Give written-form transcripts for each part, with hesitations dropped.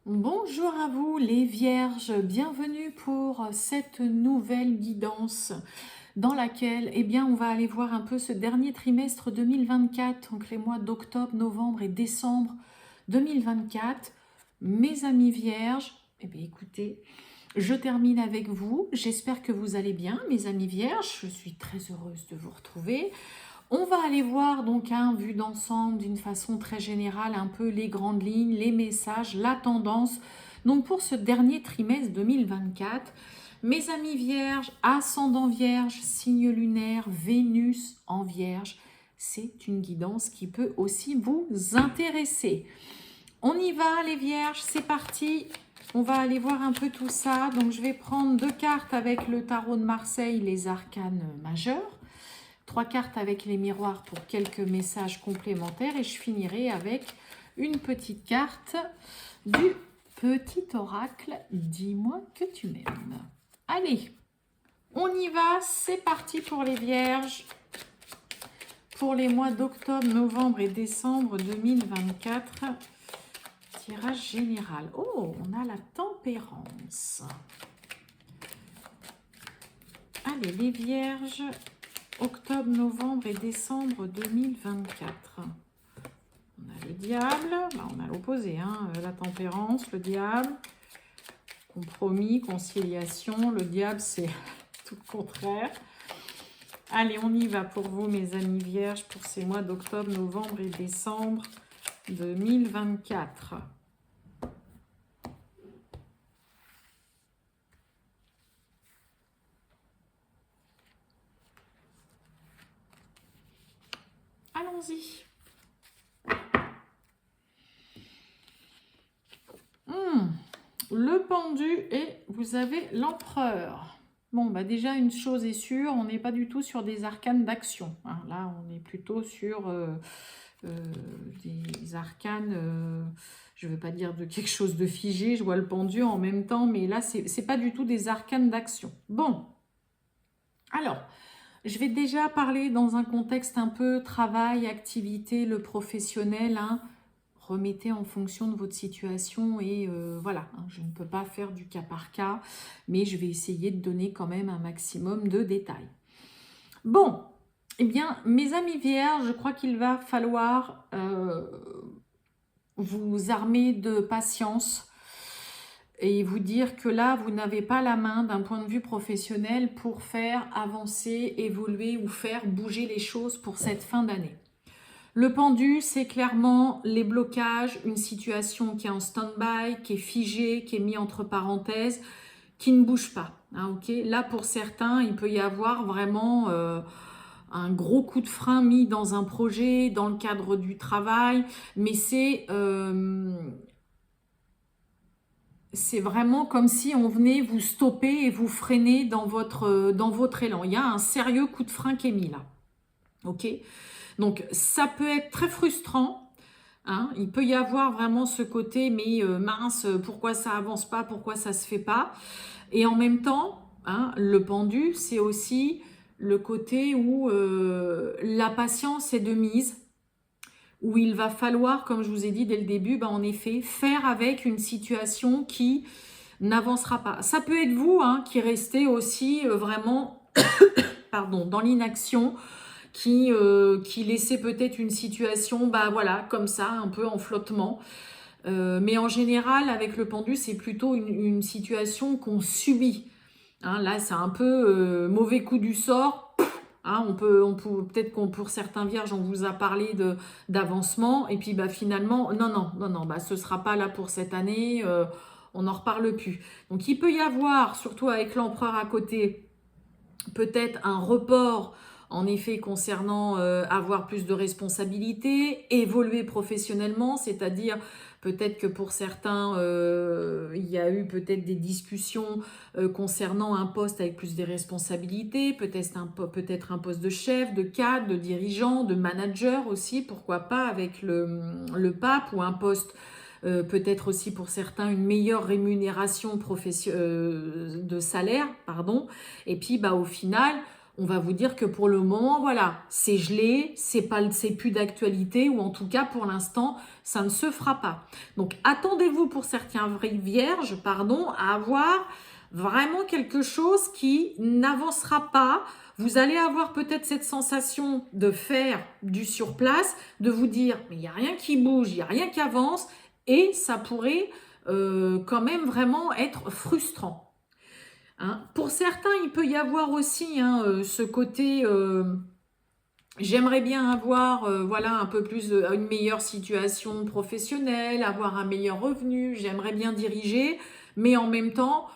Bonjour à vous les vierges, bienvenue pour cette nouvelle guidance dans laquelle on va aller voir un peu ce dernier trimestre 2024, donc les mois d'octobre, novembre et décembre 2024. Mes amis vierges, écoutez, je termine avec vous, j'espère que vous allez bien mes amis vierges, je suis très heureuse de vous retrouver. On va aller voir donc vue d'ensemble d'une façon très générale un peu les grandes lignes, les messages, la tendance. Donc pour ce dernier trimestre 2024, mes amis vierges, ascendant vierge, signe lunaire, Vénus en vierge, c'est une guidance qui peut aussi vous intéresser. On y va les vierges, c'est parti. On va aller voir un peu tout ça. Donc je vais prendre 2 cartes avec le tarot de Marseille, les arcanes majeurs. 3 cartes avec les miroirs pour quelques messages complémentaires et je finirai avec une petite carte du petit oracle. Dis-moi que tu m'aimes. Allez, on y va, c'est parti pour les vierges. Pour les mois d'octobre, novembre et décembre 2024. Tirage général. Oh, on a la tempérance. Allez, les vierges. Octobre, novembre et décembre 2024. On a le diable, on a l'opposé, la tempérance, le diable, compromis, conciliation. Le diable, c'est tout le contraire. Allez, on y va pour vous, mes amis vierges, pour ces mois d'octobre, novembre et décembre 2024. Allons-y. Le pendu et vous avez l'empereur. Bon, déjà, une chose est sûre, on n'est pas du tout sur des arcanes d'action. Là, on est plutôt sur des arcanes, je ne veux pas dire de quelque chose de figé, je vois le pendu en même temps, mais là, c'est pas du tout des arcanes d'action. Bon, alors, je vais déjà parler dans un contexte un peu travail, activité, le professionnel, remettez en fonction de votre situation et voilà, je ne peux pas faire du cas par cas, mais je vais essayer de donner quand même un maximum de détails. Bon, mes amis vierges, je crois qu'il va falloir vous armer de patience et vous dire que là, vous n'avez pas la main d'un point de vue professionnel pour faire avancer, évoluer ou faire bouger les choses pour cette fin d'année. Le pendu, c'est clairement les blocages, une situation qui est en stand-by, qui est figée, qui est mise entre parenthèses, qui ne bouge pas. Là, pour certains, il peut y avoir vraiment un gros coup de frein mis dans un projet, dans le cadre du travail, mais c'est vraiment comme si on venait vous stopper et vous freiner dans votre élan. Il y a un sérieux coup de frein qui est mis là. Donc, ça peut être très frustrant. Il peut y avoir vraiment ce côté, mais mince, pourquoi ça avance pas, pourquoi ça se fait pas. Et en même temps, le pendu, c'est aussi le côté où la patience est de mise, où il va falloir, comme je vous ai dit dès le début, en effet, faire avec une situation qui n'avancera pas. Ça peut être vous qui restez aussi vraiment dans l'inaction, qui laissait peut-être une situation, comme ça, un peu en flottement. Mais en général, avec le pendu, c'est plutôt une situation qu'on subit. Là, c'est un peu mauvais coup du sort. Peut-être qu'on pour certains vierges, on vous a parlé d'avancement. Et puis finalement, non, ce ne sera pas là pour cette année. On n'en reparle plus. Donc il peut y avoir, surtout avec l'empereur à côté, peut-être un report en effet concernant avoir plus de responsabilités, évoluer professionnellement, c'est-à-dire peut-être que pour certains, il y a eu peut-être des discussions concernant un poste avec plus de responsabilités, peut-être un poste de chef, de cadre, de dirigeant, de manager aussi, pourquoi pas avec le pape, ou un poste peut-être aussi pour certains une meilleure rémunération de salaire, pardon. Et puis au final, on va vous dire que pour le moment, voilà, c'est gelé, c'est plus d'actualité, ou en tout cas, pour l'instant, ça ne se fera pas. Donc, attendez-vous pour certains vierges, pardon, à avoir vraiment quelque chose qui n'avancera pas. Vous allez avoir peut-être cette sensation de faire du surplace, de vous dire, mais il n'y a rien qui bouge, il n'y a rien qui avance, et ça pourrait quand même vraiment être frustrant. Hein. Pour certains, il peut y avoir aussi ce côté j'aimerais bien avoir voilà, un peu plus une meilleure situation professionnelle, avoir un meilleur revenu, j'aimerais bien diriger, mais en même temps,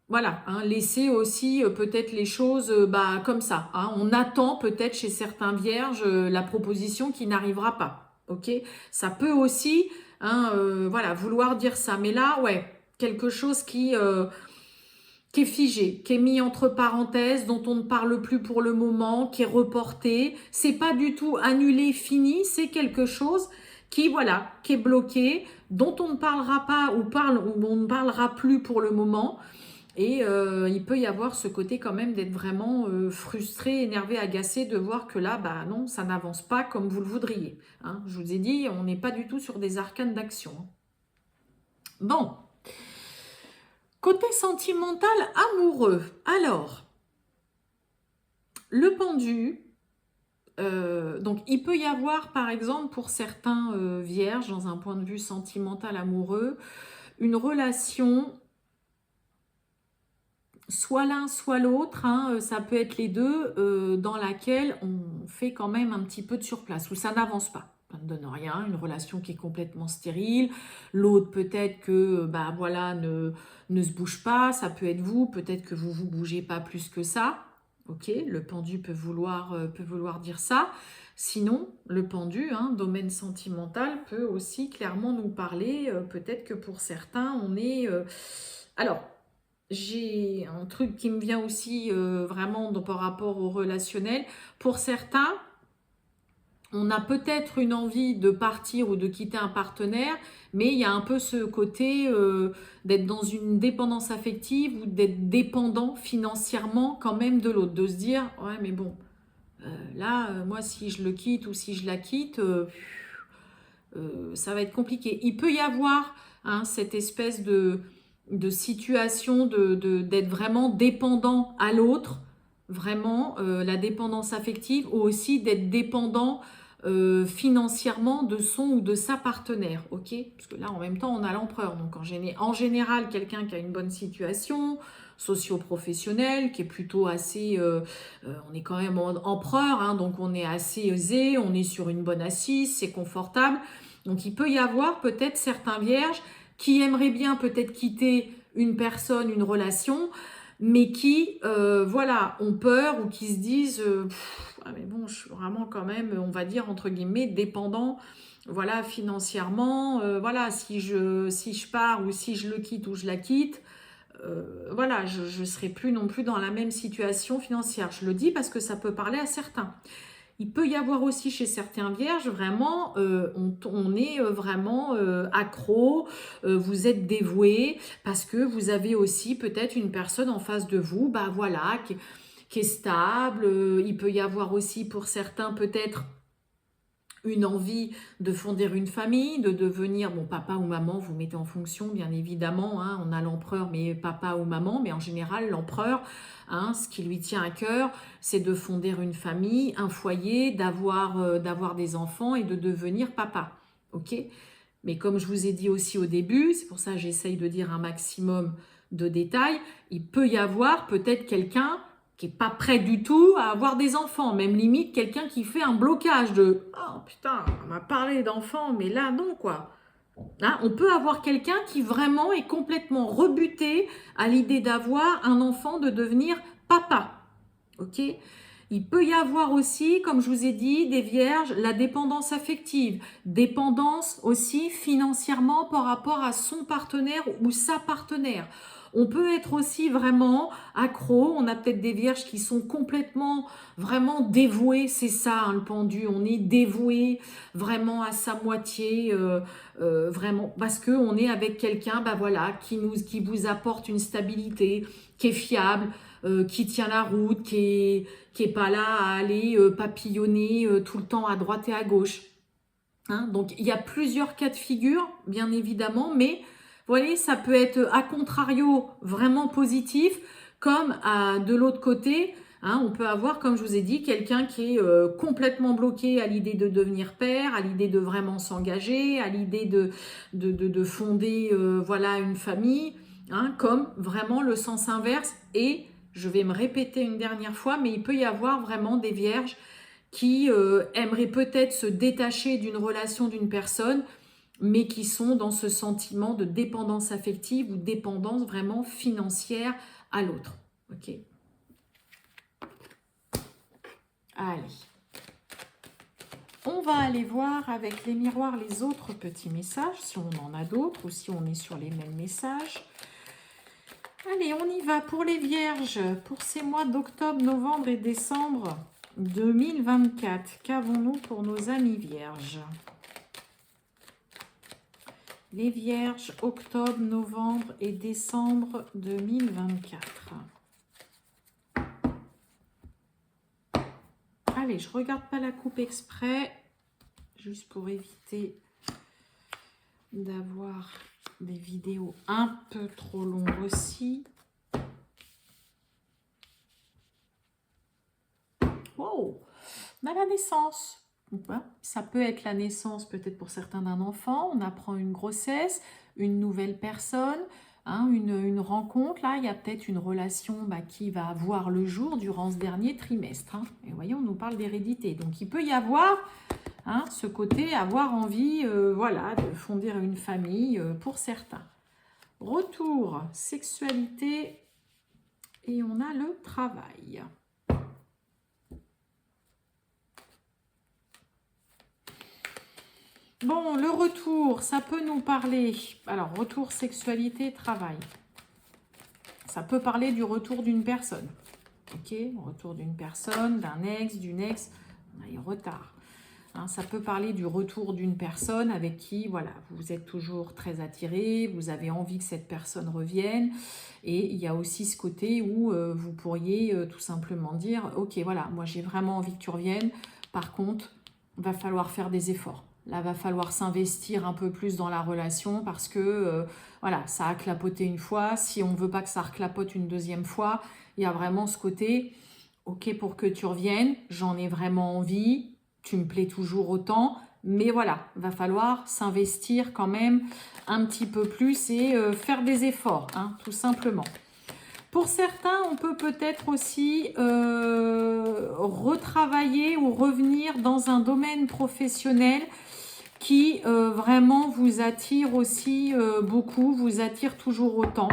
voilà, laisser aussi peut-être les choses bah, comme ça. On attend peut-être chez certains vierges la proposition qui n'arrivera pas. Ok, ça peut aussi voilà, vouloir dire ça. Mais là, ouais, quelque chose qui est figé, qui est mis entre parenthèses, dont on ne parle plus pour le moment, qui est reporté. C'est pas du tout annulé, fini, c'est quelque chose qui, voilà, qui est bloqué, dont on ne parlera pas ou on ne parlera plus pour le moment. Et il peut y avoir ce côté quand même d'être vraiment frustré, énervé, agacé de voir que là, bah non, ça n'avance pas comme vous le voudriez. Hein. Je vous ai dit, on n'est pas du tout sur des arcanes d'action. Bon. Côté sentimental, amoureux. Alors, le pendu, donc il peut y avoir par exemple pour certains vierges, dans un point de vue sentimental amoureux, une relation soit l'un soit l'autre, ça peut être les deux, dans laquelle on fait quand même un petit peu de surplace, où ça n'avance pas. Ça ne donne rien, une relation qui est complètement stérile, l'autre peut-être que bah voilà ne se bouge pas, ça peut être vous, peut-être que vous vous bougez pas plus que ça, ok, le pendu peut vouloir dire ça. Sinon, le pendu, domaine sentimental, peut aussi clairement nous parler, peut-être que pour certains, on est... Alors, j'ai un truc qui me vient aussi vraiment par rapport au relationnel. Pour certains, on a peut-être une envie de partir ou de quitter un partenaire, mais il y a un peu ce côté d'être dans une dépendance affective ou d'être dépendant financièrement quand même de l'autre. De se dire, ouais mais bon, là, moi si je le quitte ou si je la quitte, ça va être compliqué. Il peut y avoir cette espèce de situation d'être vraiment dépendant à l'autre, vraiment la dépendance affective, ou aussi d'être dépendant financièrement de son ou de sa partenaire, ok? Parce que là, en même temps, on a l'empereur. Donc, en général, quelqu'un qui a une bonne situation socio-professionnelle, qui est plutôt assez... on est quand même en empereur, donc on est assez aisé, on est sur une bonne assise, c'est confortable. Donc, il peut y avoir peut-être certains vierges qui aimeraient bien peut-être quitter une personne, une relation, mais qui, voilà, ont peur ou qui se disent ah, mais bon, je suis vraiment quand même, on va dire, entre guillemets, dépendant, voilà, financièrement, voilà, si je pars ou si je le quitte ou je la quitte, voilà, je ne serai plus non plus dans la même situation financière. Je le dis parce que ça peut parler à certains. Il peut y avoir aussi chez certains vierges, vraiment, on est vraiment accro, vous êtes dévoué, parce que vous avez aussi peut-être une personne en face de vous, bah voilà, qui est stable. Il peut y avoir aussi pour certains peut-être une envie de fonder une famille, de devenir, bon, papa ou maman, vous mettez en fonction, bien évidemment, on a l'empereur, mais papa ou maman, mais en général, l'empereur, ce qui lui tient à cœur, c'est de fonder une famille, un foyer, d'avoir des enfants et de devenir papa, ok? Mais comme je vous ai dit aussi au début, c'est pour ça que j'essaye de dire un maximum de détails, il peut y avoir peut-être quelqu'un qui n'est pas prêt du tout à avoir des enfants, même limite quelqu'un qui fait un blocage de « Oh putain, on m'a parlé d'enfants, mais là non quoi ». On peut avoir quelqu'un qui vraiment est complètement rebuté à l'idée d'avoir un enfant, de devenir papa. Ok ? Il peut y avoir aussi, comme je vous ai dit, des vierges, la dépendance affective, dépendance aussi financièrement par rapport à son partenaire ou sa partenaire. On peut être aussi vraiment accro, on a peut-être des vierges qui sont complètement, vraiment dévouées, c'est ça le pendu, on est dévoué vraiment à sa moitié, vraiment, parce qu'on est avec quelqu'un, bah voilà, qui vous apporte une stabilité, qui est fiable, qui tient la route, qui est pas là à aller papillonner tout le temps à droite et à gauche. Hein, donc, il y a plusieurs cas de figure, bien évidemment, mais vous voyez, ça peut être à contrario vraiment positif, comme de l'autre côté, hein, on peut avoir, comme je vous ai dit, quelqu'un qui est complètement bloqué à l'idée de devenir père, à l'idée de vraiment s'engager, à l'idée de fonder voilà, une famille, hein, comme vraiment le sens inverse. Et je vais me répéter une dernière fois, mais il peut y avoir vraiment des vierges qui aimeraient peut-être se détacher d'une relation d'une personne, mais qui sont dans ce sentiment de dépendance affective ou dépendance vraiment financière à l'autre. Ok. Allez. On va aller voir avec les miroirs les autres petits messages, si on en a d'autres ou si on est sur les mêmes messages. Allez, on y va pour les vierges, pour ces mois d'octobre, novembre et décembre 2024. Qu'avons-nous pour nos amis vierges? Les vierges, octobre, novembre et décembre 2024. Allez, je ne regarde pas la coupe exprès, juste pour éviter d'avoir des vidéos un peu trop longues aussi. Wow, on a la naissance. Ça peut être la naissance peut-être pour certains d'un enfant, on apprend une grossesse, une nouvelle personne, hein, une rencontre. Là, il y a peut-être une relation qui va voir le jour durant ce dernier trimestre. Hein. Et vous voyez, on nous parle d'hérédité. Donc, il peut y avoir hein, ce côté, avoir envie voilà, de fonder une famille pour certains. Retour, sexualité et on a le travail. Bon, le retour, ça peut nous parler, alors retour, sexualité, travail. Ça peut parler du retour d'une personne, ok? Retour d'une personne, d'un ex, d'une ex, on a eu retard. Hein, ça peut parler du retour d'une personne avec qui, voilà, vous êtes toujours très attiré, vous avez envie que cette personne revienne. Et il y a aussi ce côté où vous pourriez tout simplement dire, ok, voilà, moi j'ai vraiment envie que tu reviennes, par contre, il va falloir faire des efforts. Là, va falloir s'investir un peu plus dans la relation parce que voilà, ça a clapoté une fois. Si on ne veut pas que ça reclapote une deuxième fois, il y a vraiment ce côté, ok, pour que tu reviennes, j'en ai vraiment envie, tu me plais toujours autant, mais voilà, va falloir s'investir quand même un petit peu plus et faire des efforts, hein, tout simplement. Pour certains, on peut peut-être aussi retravailler ou revenir dans un domaine professionnel qui vraiment vous attire aussi beaucoup, vous attire toujours autant.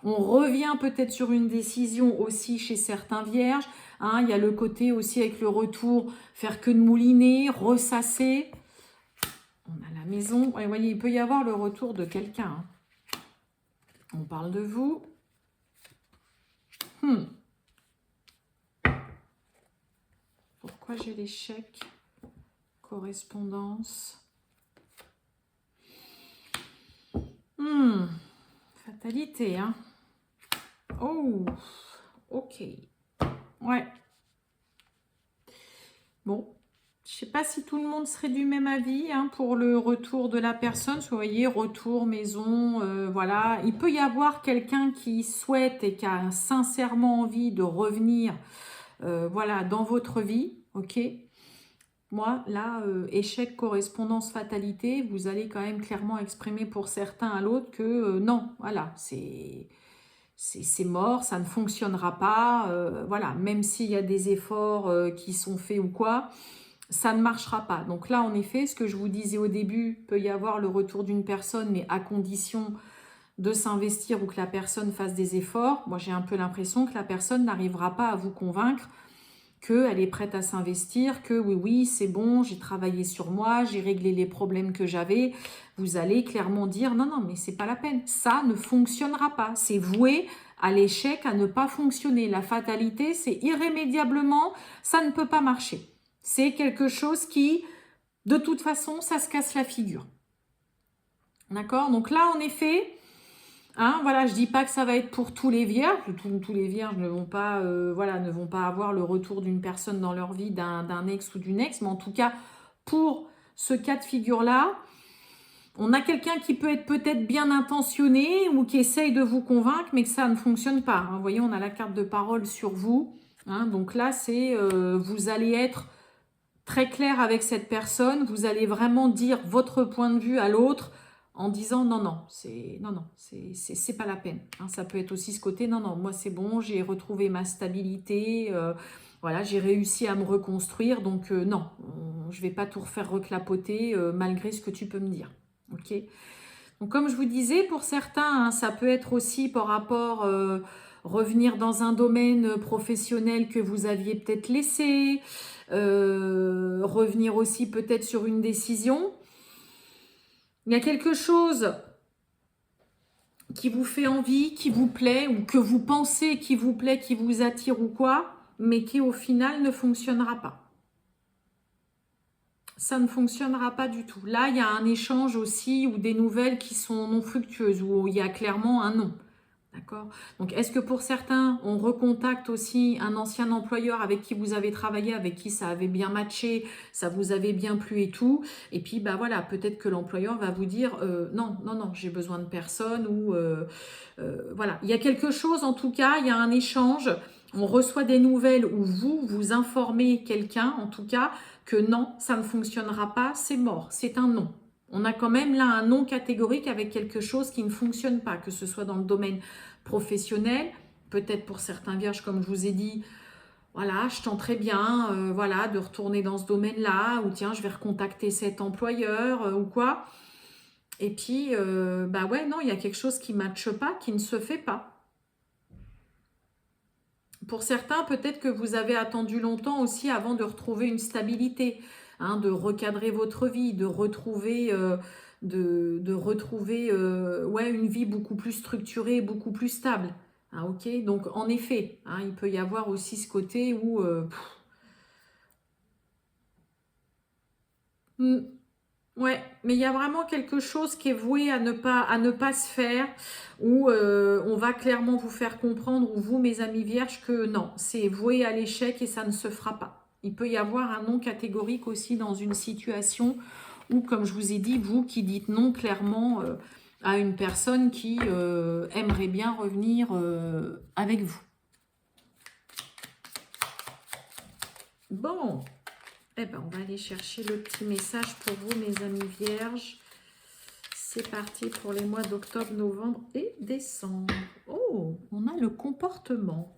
On revient peut-être sur une décision aussi chez certains vierges. Hein, il y a le côté aussi avec le retour, faire que de mouliner, ressasser. On a la maison. Ouais, vous voyez, il peut y avoir le retour de quelqu'un. Hein. On parle de vous. Pourquoi j'ai l'échec? Correspondance. Fatalité, hein. Oh, ok. Ouais. Bon, je ne sais pas si tout le monde serait du même avis hein, pour le retour de la personne. Vous voyez, retour, maison, voilà. Il peut y avoir quelqu'un qui souhaite et qui a sincèrement envie de revenir voilà, dans votre vie, ok. Moi, là, échec, correspondance, fatalité, vous allez quand même clairement exprimer pour certains à l'autre que non, voilà, c'est mort, ça ne fonctionnera pas, voilà, même s'il y a des efforts qui sont faits ou quoi, ça ne marchera pas. Donc là, en effet, ce que je vous disais au début, peut y avoir le retour d'une personne, mais à condition de s'investir ou que la personne fasse des efforts. Moi, j'ai un peu l'impression que la personne n'arrivera pas à vous convaincre qu'elle est prête à s'investir, que oui, c'est bon, j'ai travaillé sur moi, j'ai réglé les problèmes que j'avais. Vous allez clairement dire, non, mais c'est pas la peine. Ça ne fonctionnera pas. C'est voué à l'échec, à ne pas fonctionner. La fatalité, c'est irrémédiablement, ça ne peut pas marcher. C'est quelque chose qui, de toute façon, ça se casse la figure. D'accord? Donc là, en effet, Hein, voilà, je dis pas que ça va être pour tous les vierges. Tous les vierges ne vont pas, voilà, ne vont pas avoir le retour d'une personne dans leur vie, d'un ex ou d'une ex. Mais en tout cas, pour ce cas de figure-là, on a quelqu'un qui peut être peut-être bien intentionné ou qui essaye de vous convaincre, mais que ça ne fonctionne pas. Hein. Vous voyez, on a la carte de parole sur vous. Hein, donc là, c'est vous allez être très clair avec cette personne. Vous allez vraiment dire votre point de vue à l'autre en disant c'est pas la peine. Hein, ça peut être aussi ce côté non, moi c'est bon, j'ai retrouvé ma stabilité. Voilà, j'ai réussi à me reconstruire. Donc non, je vais pas tout refaire reclapoter malgré ce que tu peux me dire. Ok. Donc, comme je vous disais, pour certains, hein, ça peut être aussi par rapport revenir dans un domaine professionnel que vous aviez peut-être laissé, revenir aussi peut-être sur une décision. Il y a quelque chose qui vous fait envie, qui vous plaît, ou que vous pensez qui vous plaît, qui vous attire ou quoi, mais qui au final ne fonctionnera pas. Ça ne fonctionnera pas du tout. Là, il y a un échange aussi ou des nouvelles qui sont non fructueuses, où il y a clairement un non. D'accord? Donc, est-ce que pour certains, on recontacte aussi un ancien employeur avec qui vous avez travaillé, avec qui ça avait bien matché, ça vous avait bien plu et tout, et puis, bah voilà, peut-être que l'employeur va vous dire non, j'ai besoin de personne, ou voilà. Il y a quelque chose, en tout cas, il y a un échange, on reçoit des nouvelles où vous informez quelqu'un, en tout cas, que non, ça ne fonctionnera pas, c'est mort, c'est un non. On a quand même là un non catégorique avec quelque chose qui ne fonctionne pas, que ce soit dans le domaine professionnel, peut-être pour certains vierges, comme je vous ai dit, voilà, je tenterais bien voilà, de retourner dans ce domaine-là, ou tiens, je vais recontacter cet employeur ou quoi. Et puis, bah ouais, non, il y a quelque chose qui ne matche pas, qui ne se fait pas. Pour certains, peut-être que vous avez attendu longtemps aussi avant de retrouver une stabilité, hein, de recadrer votre vie, de retrouver, ouais, une vie beaucoup plus structurée, beaucoup plus stable. Hein, ok, donc en effet, hein, il peut y avoir aussi ce côté où ouais, mais il y a vraiment quelque chose qui est voué à ne pas se faire, où on va clairement vous faire comprendre, ou vous, mes amis vierges, que non, c'est voué à l'échec et ça ne se fera pas. Il peut y avoir un non catégorique aussi dans une situation où, comme je vous ai dit, vous qui dites non clairement à une personne qui aimerait bien revenir avec vous. Bon, eh ben, on va aller chercher le petit message pour vous, mes amis vierges. C'est parti pour les mois d'octobre, novembre et décembre. Oh, on a le comportement.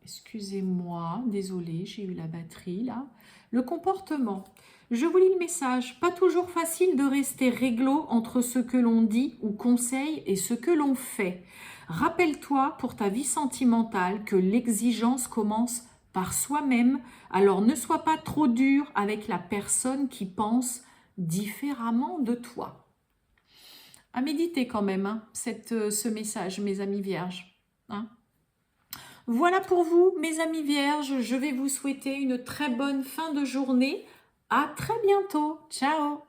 Excusez-moi, désolée, j'ai eu la batterie là. Le comportement. Je vous lis le message. Pas toujours facile de rester réglo entre ce que l'on dit ou conseille et ce que l'on fait. Rappelle-toi pour ta vie sentimentale que l'exigence commence par soi-même, alors ne sois pas trop dur avec la personne qui pense différemment de toi. À méditer quand même, hein, ce message, mes amis vierges. Hein. Voilà pour vous, mes amis vierges. Je vais vous souhaiter une très bonne fin de journée. À très bientôt. Ciao.